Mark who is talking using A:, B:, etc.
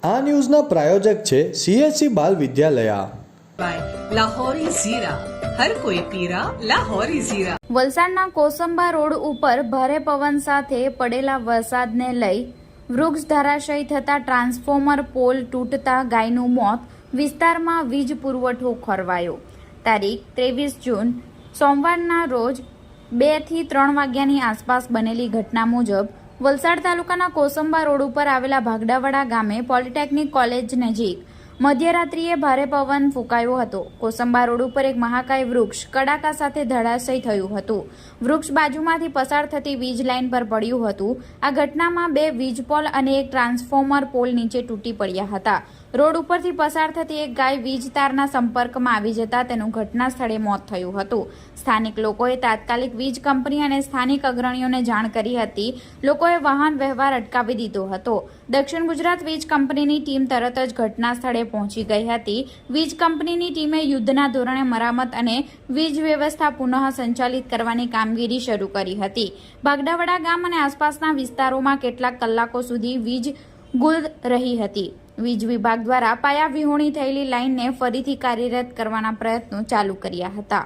A: આ ન્યૂઝના પ્રાયોજક છે CSC બાલ વિદ્યાલયા.
B: લાહોરી ઝીરા, હર કોઈ પીરા લાહોરી ઝીરા.
C: વલસાડના કોસંબા રોડ ઉપર ભારે પવન સાથે પડેલા વરસાદને લઈ વૃક્ષ ધરાશયી થતા ટ્રાન્સફોર્મર પોલ તૂટતા ગાયનું મોત, વિસ્તારમાં વીજ પુરવઠો ખોરવાયો. તારીખ 23 જૂન સોમવારના રોજ 2 થી 3 વાગ્યાની આસપાસ બનેલી ઘટના મુજબ વલસાડ તાલુકાના કોસંબા રોડ ઉપર આવેલા ભાગડાવાડા ગામે પોલિટેકનિક કોલેજ નજીક મધ્યરાત્રિએ ભારે પવન ફૂંકાયો હતો. કોસંબા રોડ ઉપર એક મહાકાય વૃક્ષ કડાકા સાથે ધરાશયી થયું હતું. વૃક્ષ બાજુમાંથી પસાર થતી વીજ લાઇન પર પડ્યું હતું. આ ઘટનામાં 2 વીજ પોલ અને એક ટ્રાન્સફોર્મર પોલ નીચે તૂટી પડ્યા હતા. રોડ ઉપરથી પસાર થતી એક ગાય વીજ તારના સંપર્કમાં આવી જતા તેનું ઘટના સ્થળે મોત થયું હતું. સ્થાનિક લોકોએ તાત્કાલિક વીજ કંપની અને સ્થાનિક અગ્રણીઓને જાણ કરી હતી. લોકોએ વાહન વ્યવહાર અટકાવી દીધો હતો. દક્ષિણ ગુજરાત વીજ કંપનીની ટીમ તરત જ ઘટના સ્થળે પહોંચી ગઈ હતી. વીજ કંપનીની ટીમે યુદ્ધના ધોરણે મરામત અને વીજ વ્યવસ્થા પુનઃ સંચાલિત કરવાની કામગીરી શરૂ કરી હતી. ભાગડાવાડા ગામ અને આસપાસના વિસ્તારોમાં કેટલાક કલાકો સુધી વીજ ગુલ રહી હતી. વીજ વિભાગ દ્વારા પાયા વિહોણી થયેલી લાઇનને ફરીથી કાર્યરત કરવાના પ્રયત્નો ચાલુ કર્યા હતા.